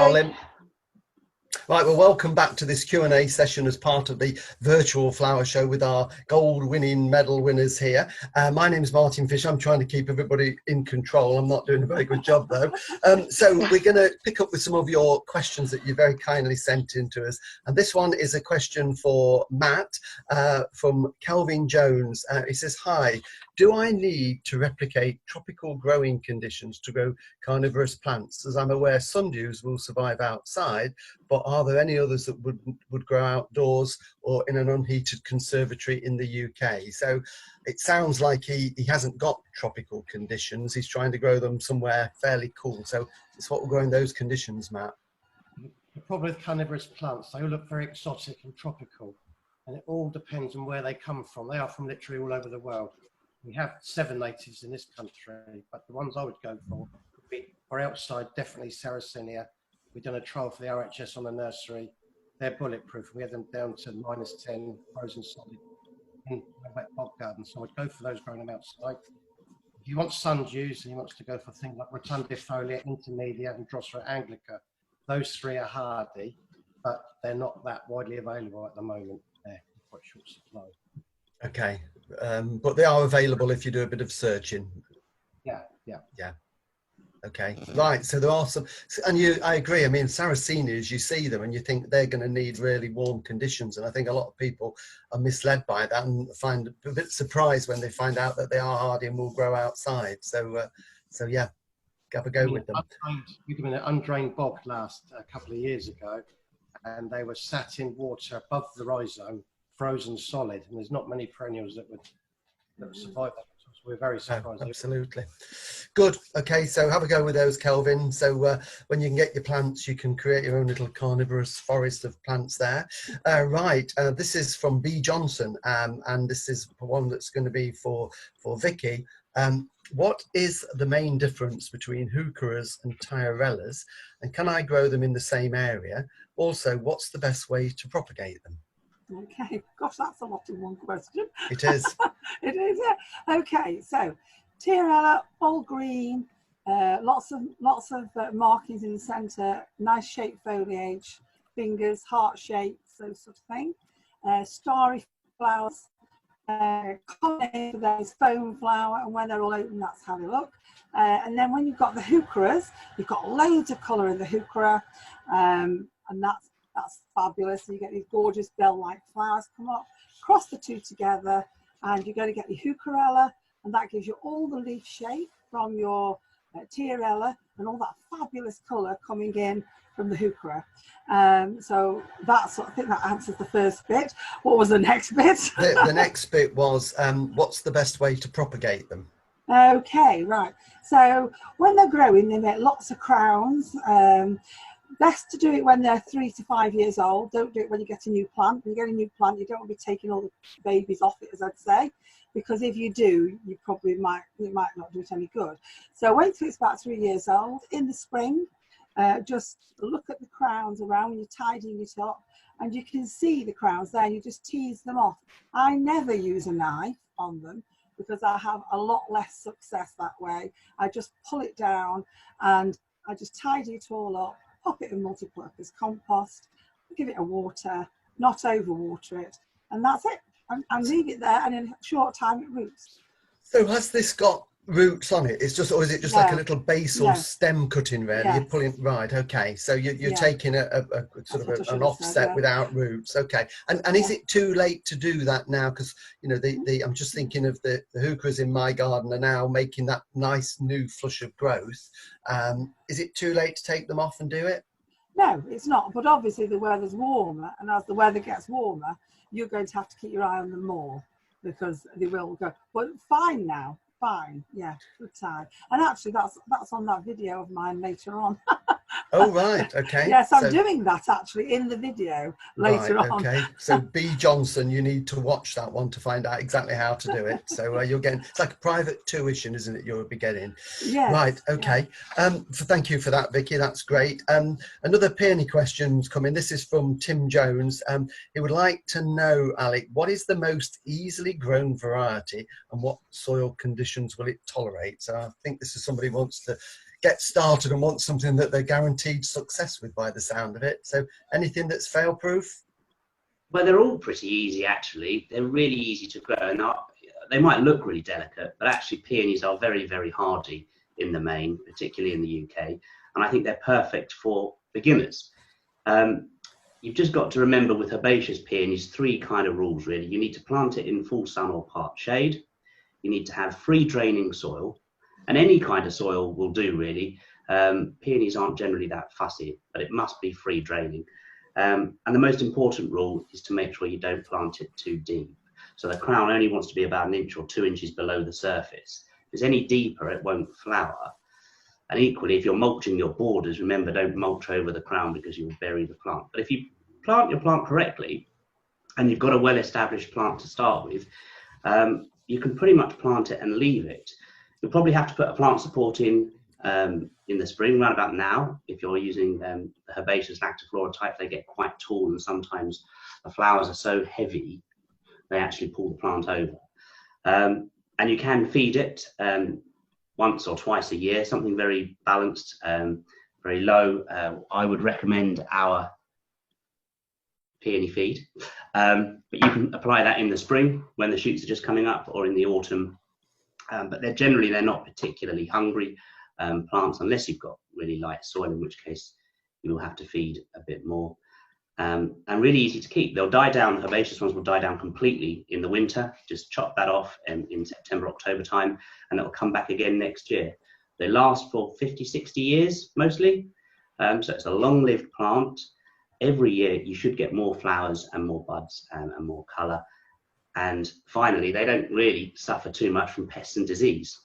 Colin. Right, well, welcome back to this Q&A session as part of the virtual flower show with our gold winning medal winners here. My name is Martin Fisher. I'm trying to keep everybody in control. I'm not doing a very good job though. So we're going to pick up with some of your questions that you very kindly sent in to us. And this one is a question for Matt from Kelvin Jones. He says, hi, do I need to replicate tropical growing conditions to grow carnivorous plants? As I'm aware, sundews will survive outside, but are there any others that would grow outdoors or in an unheated conservatory in the UK? So it sounds like he hasn't got tropical conditions. He's trying to grow them somewhere fairly cool. So it's what will grow in those conditions, Matt. The problem with carnivorous plants, they all look very exotic and tropical, and it all depends on where they come from. They are from literally all over the world. We have 7 natives in this country, but the ones I would go for would be, for outside, definitely Sarracenia. We've done a trial for the RHS on the nursery. They're bulletproof. We had them down to -10, frozen solid in a wet bog garden. So I'd go for those growing them outside. If you want sundews, and he wants to go for things like Rotundifolia, Intermedia, and Drosera anglica, those 3 are hardy, but they're not that widely available at the moment. They're quite short supply. Okay, but they are available if you do a bit of searching. Yeah. Okay, right. So there are some, and I agree. I mean, Sarracenias, you see them and you think they're going to need really warm conditions, and I think a lot of people are misled by that and find a bit surprised when they find out that they are hardy and will grow outside. So, yeah, have a go with them. We did an undrained bog a couple of years ago, and they were sat in water above the rhizome, frozen solid, and there's not many perennials that would survive that. So we're very surprised. Oh, absolutely. Good. Okay, so have a go with those, Kelvin. So when you can get your plants, you can create your own little carnivorous forest of plants there. Right, this is from B. Johnson, and this is one that's going to be for Vicky. What is the main difference between heucheras and tiarellas, and can I grow them in the same area? Also, what's the best way to propagate them? Okay, gosh, that's a lot in one question. It is. It is, yeah. Okay, so tiarella, all green, lots of markings in the centre, nice shaped foliage, fingers, heart shapes, those sort of thing. Starry flowers, common name for those foam flower, and when they're all open, that's how they look. And then when you've got the heucheras, you've got loads of colour in the heuchera, and that's fabulous. So you get these gorgeous bell-like flowers come up, cross the 2 together, and you're going to get the heucherella, and that gives you all the leaf shape from your tiarella and all that fabulous colour coming in from the heuchera. So that's, I think that answers the first bit. What was the next bit? The next bit was, what's the best way to propagate them? Okay, right. So when they're growing, they make lots of crowns. Best to do it when they're 3 to 5 years old. Don't do it when you get a new plant. When you get a new plant, you don't want to be taking all the babies off it, as I'd say, because if you do, you probably might not do it any good. So wait till it's about 3 years old. In the spring, just look at the crowns around when you're tidying it up, and you can see the crowns there, and you just tease them off. I never use a knife on them because I have a lot less success that way. I just pull it down and I just tidy it all up, pop it in multi-purpose compost, give it a water, not overwater it, and that's it. And leave it there, and in a short time it roots. So has this got roots on it? It's just, or is it just like a little base or stem cutting really? You're pulling, right, okay. So you're taking a sort of an offset without roots. Okay. And is it too late to do that now? Because, you know, I'm just thinking of the heucheras in my garden are now making that nice new flush of growth. Is it too late to take them off and do it? No, it's not. But obviously the weather's warmer, and as the weather gets warmer, you're going to have to keep your eye on them more because they will go. But fine now. Fine, yeah, good time. And actually, that's on that video of mine later on. Oh, right, okay. Yes, I'm doing that actually in the video later on. Okay, so B. Johnson, you need to watch that one to find out exactly how to do it. So you're getting, it's like a private tuition, isn't it, you'll be getting? Yes. Right, okay. Yeah. Thank you for that, Vicky, that's great. Another peony question's coming. This is from Tim Jones. He would like to know, Alec, what is the most easily grown variety and what soil conditions will it tolerate? So I think this is somebody who wants to get started and want something that they're guaranteed success with by the sound of it. So anything that's fail proof? Well, they're all pretty easy, actually. They're really easy to grow, and they might look really delicate, but actually peonies are very, very hardy in the main, particularly in the UK. And I think they're perfect for beginners. You've just got to remember with herbaceous peonies, 3 kind of rules, really. You need to plant it in full sun or part shade. You need to have free draining soil, and any kind of soil will do, really. Peonies aren't generally that fussy, but it must be free draining. And the most important rule is to make sure you don't plant it too deep. So the crown only wants to be about 1 inch or 2 inches below the surface. If it's any deeper, it won't flower. And equally, if you're mulching your borders, remember, don't mulch over the crown because you'll bury the plant. But if you plant your plant correctly, and you've got a well-established plant to start with, you can pretty much plant it and leave it. You'll probably have to put a plant support in the spring, around about now. If you're using the herbaceous Lactiflora type, they get quite tall, and sometimes the flowers are so heavy, they actually pull the plant over. And you can feed it once or twice a year, something very balanced, very low. I would recommend our peony feed, but you can apply that in the spring when the shoots are just coming up, or in the autumn. But they're not particularly hungry plants unless you've got really light soil, in which case you will have to feed a bit more. And really easy to keep. They'll die down, herbaceous ones will die down completely in the winter. Just chop that off in September, October time, and it'll come back again next year. They last for 50, 60 years mostly. So it's a long-lived plant. Every year you should get more flowers and more buds and more colour. And finally, they don't really suffer too much from pests and disease.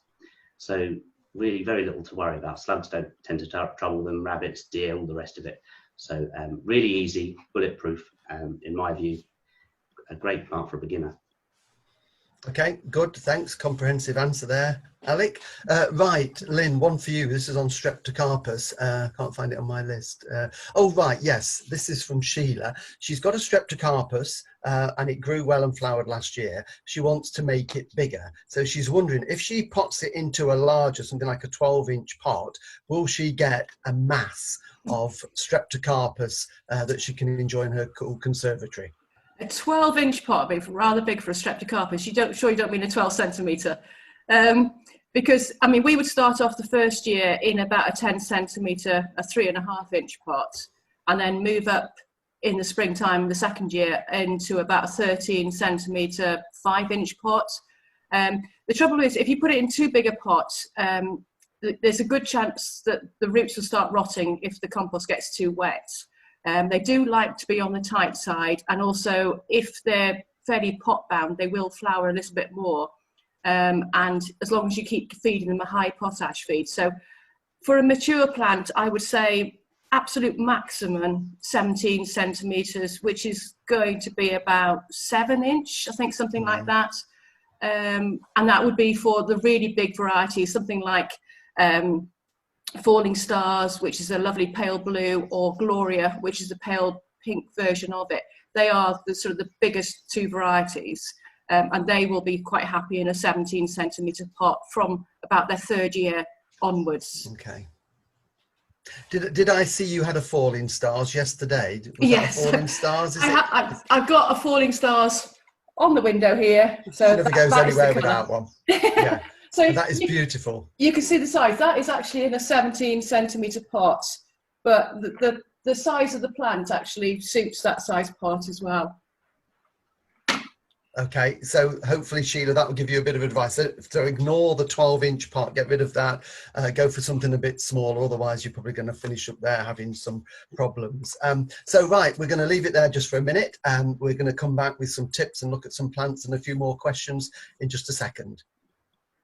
So really very little to worry about. Slugs don't tend to trouble them, rabbits, deer, all the rest of it. So really easy, bulletproof, in my view, a great plant for a beginner. Okay, good, thanks. Comprehensive answer there, Alec. Right, Lynn, one for you. This is on Streptocarpus. Can't find it on my list. Oh, right, yes, this is from Sheila. She's got a Streptocarpus and it grew well and flowered last year. She wants to make it bigger. So she's wondering if she pots it into a larger, something like a 12-inch pot, will she get a mass of Streptocarpus that she can enjoy in her cool conservatory? A 12-inch pot would be rather big for a Streptocarpus. You don't mean a 12 centimetre. Because, I mean, we would start off the first year in about a 10 centimetre, a 3.5-inch pot, and then move up in the springtime, the second year, into about a 13 centimetre, 5-inch pot. The trouble is, if you put it in too big a pot, there's a good chance that the roots will start rotting if the compost gets too wet. They do like to be on the tight side, and also if they're fairly pot bound, they will flower a little bit more. And as long as you keep feeding them a high potash feed. So for a mature plant, I would say absolute maximum 17 centimetres, which is going to be about 7-inch, I think, something like that. And that would be for the really big varieties, something like Falling Stars, which is a lovely pale blue, or Gloria, which is a pale pink version of it. They are the sort of the biggest 2 varieties, and they will be quite happy in a 17 centimetre pot from about their 3rd year onwards. Okay. Did I see you had a Falling Stars yesterday? Was yes. That a Falling Stars? I've got a Falling Stars on the window here. So it never goes anywhere without one. Yeah. So that is beautiful. You can see the size. That is actually in a 17 centimetre pot, but the size of the plant actually suits that size pot as well. Okay, so hopefully, Sheila, that will give you a bit of advice. So ignore the 12-inch pot, get rid of that, go for something a bit smaller, otherwise you're probably going to finish up there having some problems. So right, we're going to leave it there just for a minute, and we're going to come back with some tips and look at some plants and a few more questions in just a second.